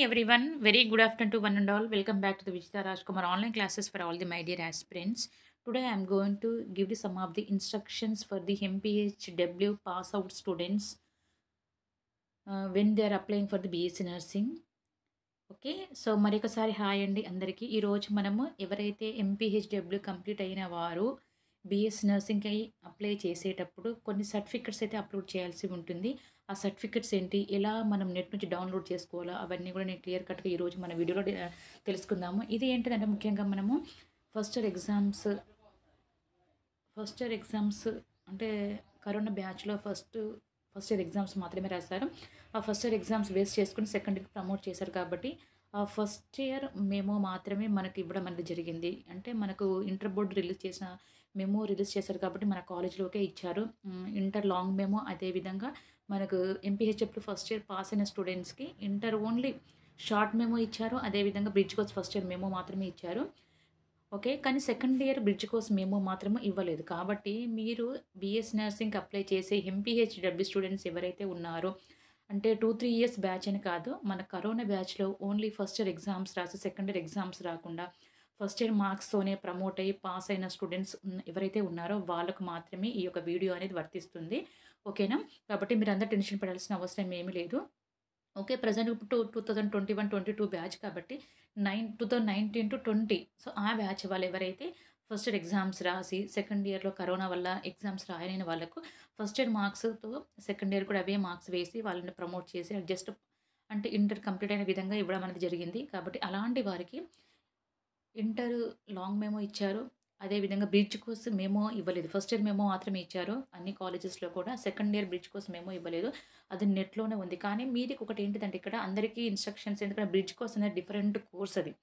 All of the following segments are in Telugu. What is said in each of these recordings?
everyone. Very good afternoon to one and all. Welcome back to the Vijita Rajkumar online classes for all the my dear aspirants. Today I am going to give you some of the instructions for the MPHW pass out students when they are applying for the BSc nursing. Okay. So, మరొకసారి హాయ్ అండి అందరికీ. ఈరోజు మనము ఎవరైతే ఎంపీహెచ్‌డబ్ల్యూ కంప్లీట్ అయిన వారు బీఎస్సీ నర్సింగ్‌కి అప్లై చేసేటప్పుడు కొన్ని సర్టిఫికేట్స్ అయితే అప్లోడ్ చేయాల్సి ఉంటుంది. ఆ సర్టిఫికేట్స్ ఏంటి? ఎలా మనం నెట్ నుంచి డౌన్‌లోడ్ చేసుకోవాలో అవన్నీ కూడా నేను క్లియర్ కట్‌గా ఈరోజు మన వీడియోలో తెలుసుకుందాము. ఇది ఏంటిదంటే ముఖ్యంగా మనము ఫస్ట్ ఇయర్ ఎగ్జామ్స్ అంటే కరోనా బ్యాచ్‌లో ఫస్ట్ ఇయర్ ఎగ్జామ్స్ మాత్రమే రాశారు. ఆ ఫస్ట్ ఇయర్ ఎగ్జామ్స్ బేస్ చేసుకొని సెకండ్ ఇయర్‌కి ప్రమోట్ చేశారు కాబట్టి, ఆ ఫస్ట్ ఇయర్ మెమో మాత్రమే మనకి ఇవ్వడం అనేది జరిగింది. అంటే మనకు ఇంటర్ బోర్డ్ రిలీజ్ చేసిన మెమో రిలీజ్ చేశారు కాబట్టి మన కాలేజ్‌లోకే ఇచ్చారు. ఇంటర్ లాంగ్ మెమో అదేవిధంగా మనకు ఎంపీహెచ్‌డబ్ల్యూ ఫస్ట్ ఇయర్ పాస్ అయిన స్టూడెంట్స్‌కి ఇంటర్ ఓన్లీ షార్ట్ మెమో ఇచ్చారు. అదేవిధంగా bridge course first year memo మాత్రమే ఇచ్చారు. ఓకే. కానీ second year bridge course memo మాత్రమే ఇవ్వలేదు. కాబట్టి మీరు బీఎస్సీ నర్సింగ్‌కి అప్లై చేసే ఎంపీహెచ్‌డబ్ల్యూ స్టూడెంట్స్ ఎవరైతే ఉన్నారో అంటే 2, 3 ఇయర్స్ బ్యాచ్ అని కాదు. మన కరోనా బ్యాచ్‌లో ఓన్లీ ఫస్ట్ ఇయర్ ఎగ్జామ్స్ రాసి సెకండ్ ఇయర్ ఎగ్జామ్స్ రాకుండా ఫస్ట్ ఇయర్ మార్క్స్‌తోనే ప్రమోట్ అయ్యి పాస్ అయిన స్టూడెంట్స్ ఎవరైతే ఉన్నారో వాళ్ళకు మాత్రమే ఈ యొక్క వీడియో అనేది వర్తిస్తుంది. ఓకేనా? కాబట్టి మీరందరూ టెన్షన్ పడాల్సిన అవసరం ఏమీ లేదు. ఓకే. ప్రెజెంట్ ఇప్పుడు 2021, 22 బ్యాచ్ కాబట్టి 2019-20 సో, ఆ బ్యాచ్ వాళ్ళు ఎవరైతే ఫస్ట్ ఇయర్ ఎగ్జామ్స్ రాసి సెకండ్ ఇయర్‌లో కరోనా వల్ల ఎగ్జామ్స్ రాయలేని వాళ్ళకు ఫస్ట్ ఇయర్ మార్క్స్‌తో సెకండ్ ఇయర్ కూడా అవే మార్క్స్ వేసి వాళ్ళని ప్రమోట్ చేసి జస్ట్ అంటే ఇంటర్ కంప్లీట్ అయిన విధంగా ఇవ్వడం అనేది జరిగింది. కాబట్టి అలాంటి వారికి ఇంటర్ లాంగ్ మెమో ఇచ్చారు. అదేవిధంగా బ్రిడ్జ్ కోర్స్ మెమో ఇవ్వలేదు. ఫస్ట్ ఇయర్ మెమో మాత్రమే ఇచ్చారు అన్ని కాలేజెస్‌లో కూడా. Second year bridge course memo ఇవ్వలేదు. అది నెట్‌లోనే ఉంది. కానీ మీది ఒకటి ఏంటిదంటే ఇక్కడ అందరికీ ఇన్‌స్ట్రక్షన్స్ ఎందుకంటే బ్రిడ్జ్ కోర్స్ అనేది డిఫరెంట్ కోర్స్ అది.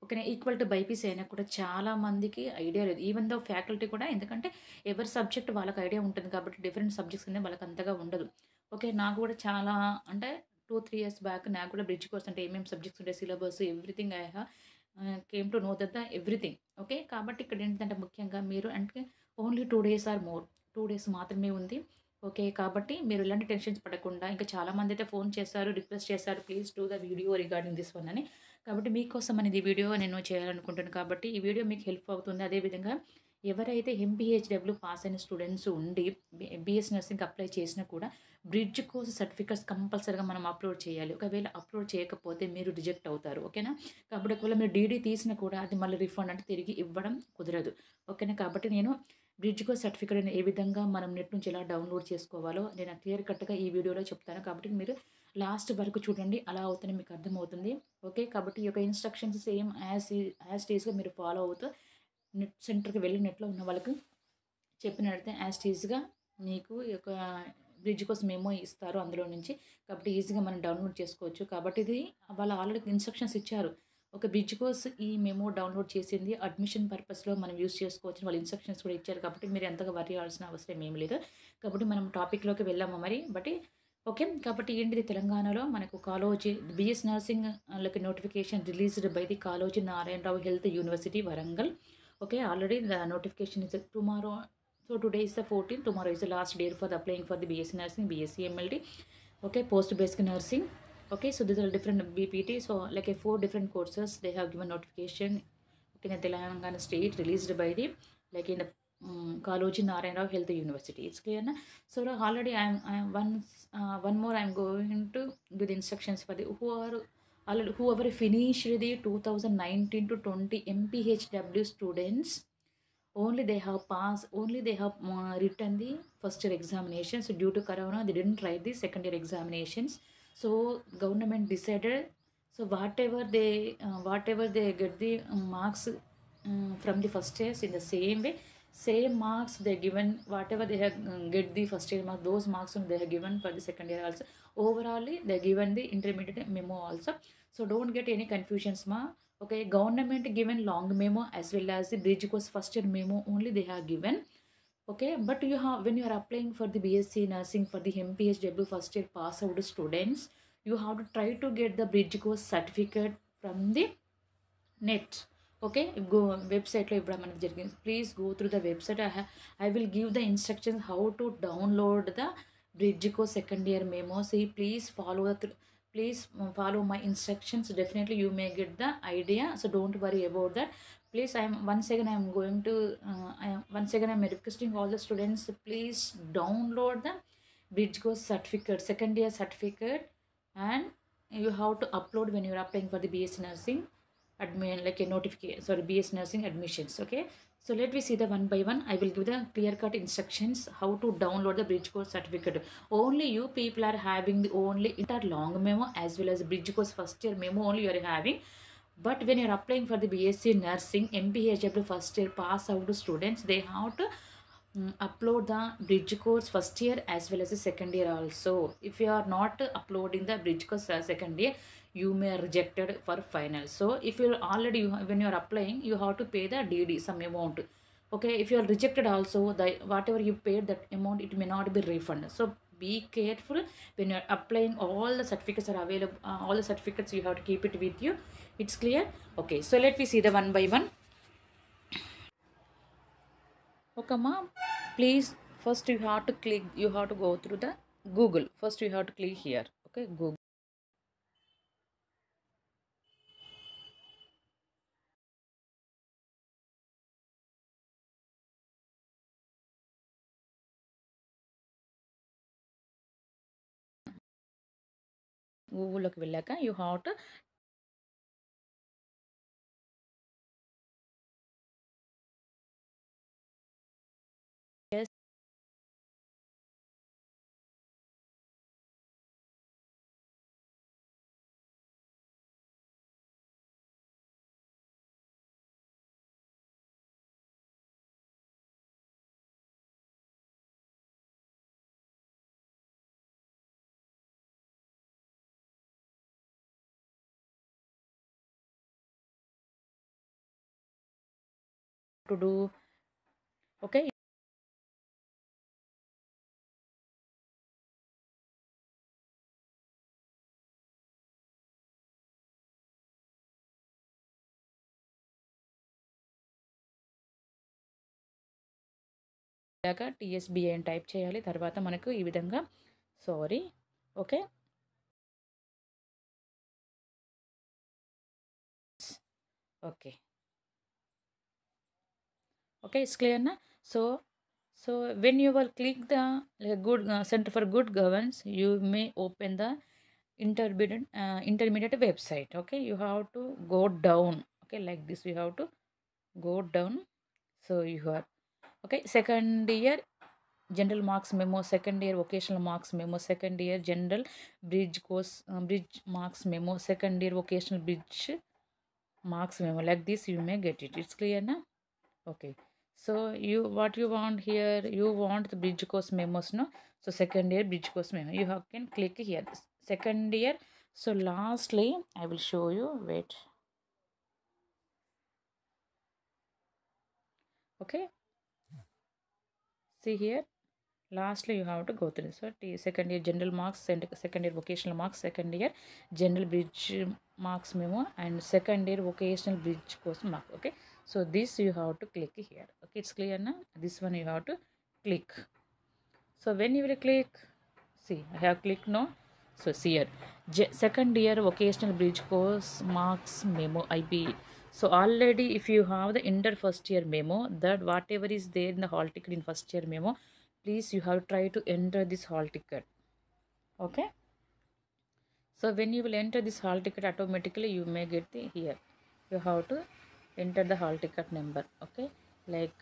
ఓకేనా? ఈక్వల్ టు బైపీసీ అయినా కూడా చాలా మందికి ఐడియా లేదు. ఈవెన్ దో ఫ్యాకల్టీ కూడా ఎందుకంటే ఎవరి సబ్జెక్ట్ వాళ్ళకి ఐడియా ఉంటుంది కాబట్టి డిఫరెంట్ సబ్జెక్ట్స్ అనేది వాళ్ళకి అంతగా ఉండదు. ఓకే. నాకు కూడా చాలా అంటే 2, 3 ఇయర్స్ బ్యాక్ నాకు కూడా బ్రిడ్జ్ కోర్స్ అంటే ఏమేమి సబ్జెక్ట్స్ ఉంటాయి syllabus everything I have came to know that the everything. Okay. కాబట్టి ఇక్కడ ఏంటంటే ముఖ్యంగా మీరు అంటే only 2 days or more 2 days మాత్రమే ఉంది. ఓకే. కాబట్టి మీరు ఇలాంటి టెన్షన్స్ పడకుండా ఇంకా చాలామంది అయితే ఫోన్ చేశారు, రిక్వెస్ట్ చేశారు. Please do the video regarding this one అని. కాబట్టి మీకోసం అనేది ఈ వీడియో నేను చేయాలనుకుంటున్నాను కాబట్టి ఈ వీడియో మీకు హెల్ప్ అవుతుంది. అదేవిధంగా ఎవరైతే ఎంపీహెచ్‌డబ్ల్యూ పాస్ అయిన స్టూడెంట్స్ ఉండి బీఎస్సీ నర్సింగ్‌కి అప్లై చేసినా కూడా బ్రిడ్జ్ కోర్స్ సర్టిఫికేట్స్ కంపల్సరీగా మనం అప్లోడ్ చేయాలి. ఒకవేళ అప్లోడ్ చేయకపోతే మీరు రిజెక్ట్ అవుతారు. ఓకేనా? కాబట్టి ఒకవేళ మీరు డీడీ తీసినా కూడా అది మళ్ళీ రిఫండ్ అంటే తిరిగి ఇవ్వడం కుదరదు. ఓకేనా? కాబట్టి నేను బ్రిడ్జ్ కోర్స్ సర్టిఫికేట్ ఏ విధంగా మనం నెట్ నుంచి ఎలా డౌన్లోడ్ చేసుకోవాలో నేను క్లియర్ కట్‌గా ఈ వీడియోలో చెప్తాను. కాబట్టి మీరు లాస్ట్ వరకు చూడండి. అలా అవుతేనే మీకు అర్థమవుతుంది. ఓకే. కాబట్టి ఈ యొక్క ఇన్‌స్ట్రక్షన్స్ సేమ్ యాజ్ ఇట్ ఈస్‌గా మీరు ఫాలో అవుతూ నెట్ సెంటర్‌కి వెళ్ళి నెట్‌లో ఉన్న వాళ్ళకి చెప్పినట్లయితే యాజ్ ఇట్ ఈస్‌గా మీకు ఈ యొక్క బ్రిడ్జ్ కోసం మెమో ఇస్తారు అందులో నుంచి. కాబట్టి ఈజీగా మనం డౌన్లోడ్ చేసుకోవచ్చు. కాబట్టి ఇది వాళ్ళు ఆల్రెడీ ఇన్‌స్ట్రక్షన్స్ ఇచ్చారు. ఒక బ్రిడ్జ్ కోర్స్ ఈ మెమో డౌన్లోడ్ చేసింది అడ్మిషన్ పర్పస్‌లో మనం యూజ్ చేసుకోవచ్చని వాళ్ళు ఇన్‌స్ట్రక్షన్స్ కూడా ఇచ్చారు. కాబట్టి మీరు అంతగా వర్రీ అవ్వాల్సిన అవసరం ఏమి లేదు. కాబట్టి మనం టాపిక్‌లోకి వెళ్ళామా మరి? ఓకే. కాబట్టి ఏంటిది తెలంగాణలో మనకు కాలోజీ బీఎస్ నర్సింగ్ లకి notification released by the Kaloji Narayana Rao health university Warangal. Okay, already the notification is tomorrow. So today is the 14th. Tomorrow is the last date for the applying for the BSc Nursing, BSc MLD. Okay, post basic nursing. Okay, so these are different BPT. So like 4 different courses they have given notification. Okay, in Telangana state released by the like in the Kaloji Narayanrao Health University. It's clear na? So already I'm one more I'm going to give the instructions for the whoever finished the 2019-20 MPHW students, only they have written the first year examinations. So due to corona they didn't write the second year examinations. So government decided, so whatever they get the marks from the first years in the same way, same marks they given whatever they have get the first year marks, those marks they have given for the second year also. Overall they given the intermediate memo also. So don't get any confusions ma. Okay, government given long memo as well as the bridge course first year memo only they have given. Okay, but you have when you are applying for the BSc nursing for the MPHW first year pass out students, you have to try to get the bridge course certificate from the net. Okay, go website lo ivvadam anedi jarigindi. Please go through the website. I will give the instructions how to download the bridge course second year memo. See, please please follow my instructions. Definitely you may get the idea, so don't worry about that. Please, I'm requesting all the students, please download the bridge course certificate, second year certificate, and you have to upload when you're applying for the BS nursing admin, like a notification, sorry, BS nursing admissions. Okay, so let me see the one by one. I will give the clear cut instructions how to download the bridge course certificate. Only you people are having the only inter long memo as well as bridge course first year memo only you are having. But when you're applying for the BSc nursing MPHW first year pass out students, they have to upload the bridge course first year as well as the second year also. If you are not uploading the bridge course second year, you may rejected for final. So if you already, when you are applying, you have to pay the DD some amount. Okay, if you are rejected also, the whatever you paid that amount, it may not be refunded. So be careful when you are applying. All the certificates are available, all the certificates you have to keep it with you. It's clear? Okay, so let me see the one by one. Okay, ma'am. Please, first you have to click, you have to go through the Google. First you have to click here. Okay, Google. గూగుల్లోకి వెళ్ళాక you have to do. Okay, TSBI అని టైప్ చేయాలి. తర్వాత మనకు ఈ విధంగా, sorry, okay, okay, okay, it's clear నా? So when you will click the good Center for Good Governance, you may open the intermediate website. Okay, you have to go down. Okay, like this you have to go down. So you are okay. Second year general marks memo, second year vocational marks memo, second year general bridge course bridge marks memo, second year vocational bridge marks memo. Like this you may get it. It's clear now? Okay, so you, what you want here, you want the bridge course memos, no? So second year bridge course memo, you have can click here, second year. So lastly I will show you, wait, okay, see here, lastly you have to go through. So second year general marks, second year vocational marks, second year general bridge marks memo, and second year vocational bridge course mark. Okay, so this you have to click here. Okay, it's clear now? This one you have to click. So when you will click, see I have clicked no. So see here, second year vocational bridge course marks memo IB. So already if you have the inter first year memo, that whatever is there in the hall ticket in first year memo, please you have try to enter this hall ticket. Okay, so when you will enter this hall ticket, automatically you may get the here, you have to enter the hall ticket number. Okay, like,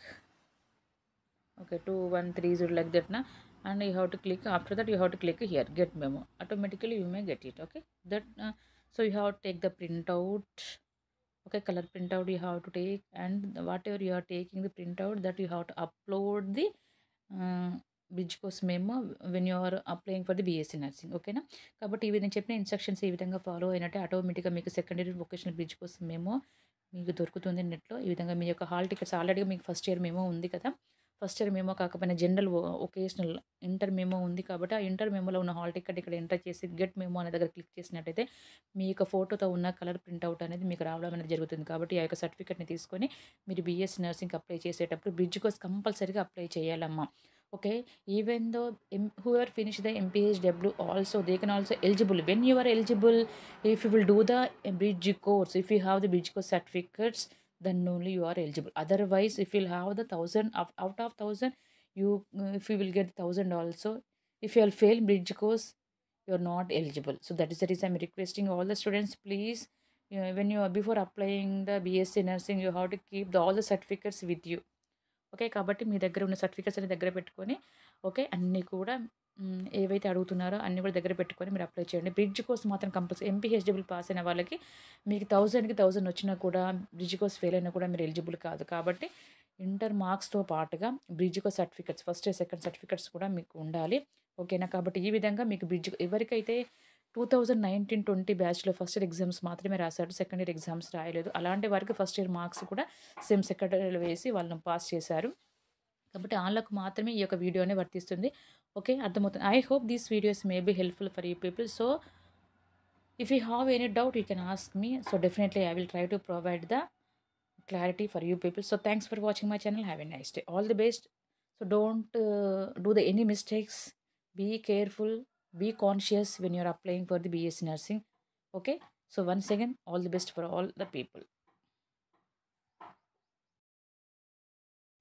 okay, 2130 like that na, and you have to click, after that you have to click here get memo, automatically you may get it. Okay, that so you have to take the printout. Okay, color printout you have to take, and whatever you are taking the printout, that you have to upload the bridge course మేము when you are applying for the BSc nursing. ఓకేనా? కాబట్టి ఇవి నేను చెప్పిన ఇన్స్ట్రక్షన్స్ ఈ విధంగా ఫాలో అయినట్టే ఆటోమేటిక్గా మీకు సెకండరీ వొకేషనల్ బ్రిడ్జ్ కోసం మేము మీకు దొరుకుతుంది నెట్లో. ఈ విధంగా మీ యొక్క హాల్ టికెట్స్ ఆల్రెడీగా మీకు ఫస్ట్ ఇయర్ మేమో ఉంది కదా, ఫస్ట్ ఇయర్ మేమో కాకపోయినా జనరల్ ఒకేషనల్ ఇంటర్ మేమో ఉంది కాబట్టి ఆ ఇంటర్ మేమోలో ఉన్న హాల్ టికెట్ ఇక్కడ ఎంటర్ చేసి గెట్ మేమో అనే దగ్గర క్లిక్ చేసినట్టయితే మీ యొక్క ఫోటోతో ఉన్న కలర్ ప్రింట్అవుట్ అనేది మీకు రావడం అనేది జరుగుతుంది. కాబట్టి ఆ యొక్క సర్టిఫికెట్ని తీసుకొని మీరు బీఎస్సీ నర్సింగ్కి అప్లై చేసేటప్పుడు బ్రిడ్జ్ కోర్స్ కంపల్సరీగా అప్లై చేయాలమ్మా. Okay, even though whoever finished the MPHW also, they can also eligible. When you are eligible, if you will do the bridge course, if you have the bridge course certificates, then only you are eligible. Otherwise, if you'll have the 1,000 out of 1,000, you if you will get 1,000 also, if you will fail bridge course, you are not eligible. So that is the reason I'm requesting all the students, please, when you are before applying the BSc nursing, you have to keep all the certificates with you. Okay. కాబట్టి మీ దగ్గర ఉన్న సర్టిఫికేట్స్ అన్ని దగ్గర పెట్టుకొని, ఓకే, అన్నీ కూడా ఏవైతే అడుగుతున్నారో అన్నీ కూడా దగ్గర పెట్టుకొని మీరు అప్లై చేయండి. బ్రిడ్జ్ కోర్స్ మాత్రం కంపల్సరీ ఎంపీహెచ్డబ్ల్యూ పాస్ అయిన వాళ్ళకి మీకు 1000కి 1000 వచ్చినా కూడా బ్రిడ్జ్ కోర్స్ ఫెయిల్ అయినా కూడా మీరు ఎలిజిబుల్ కాదు. కాబట్టి ఇంటర్ మార్క్స్‌తో పాటుగా bridge course certificates first, second certificates కూడా మీకు ఉండాలి. ఓకేనా? కాబట్టి ఈ విధంగా మీకు బ్రిడ్జ్ ఎవరికైతే 2019-20 బ్యాచ్‌లో ఫస్ట్ ఇయర్ ఎగ్జామ్స్ మాత్రమే రాసాడు. సెకండ్ ఇయర్ ఎగ్జామ్స్ రాయలేదు. అలాంటి వారికి ఫస్ట్ ఇయర్ మార్క్స్ కూడా సేమ్ సెకండ్ ఇయర్‌లో వేసి వాళ్ళని పాస్ చేశారు. కాబట్టి ఆళ్ళకు మాత్రమే ఈ యొక్క వీడియో అనేది వర్తిస్తుంది. ఓకే. అర్థమవుతుంది. I hope these videos may be helpful for you people. So, if you have any doubt you can ask me. So, definitely I will try to provide the clarity for you people. So thanks for watching my channel. Have a nice day. All the best. So don't do any mistakes. Be careful. Be conscious when you're applying for the BSc nursing. Okay. So once again, all the best for all the people.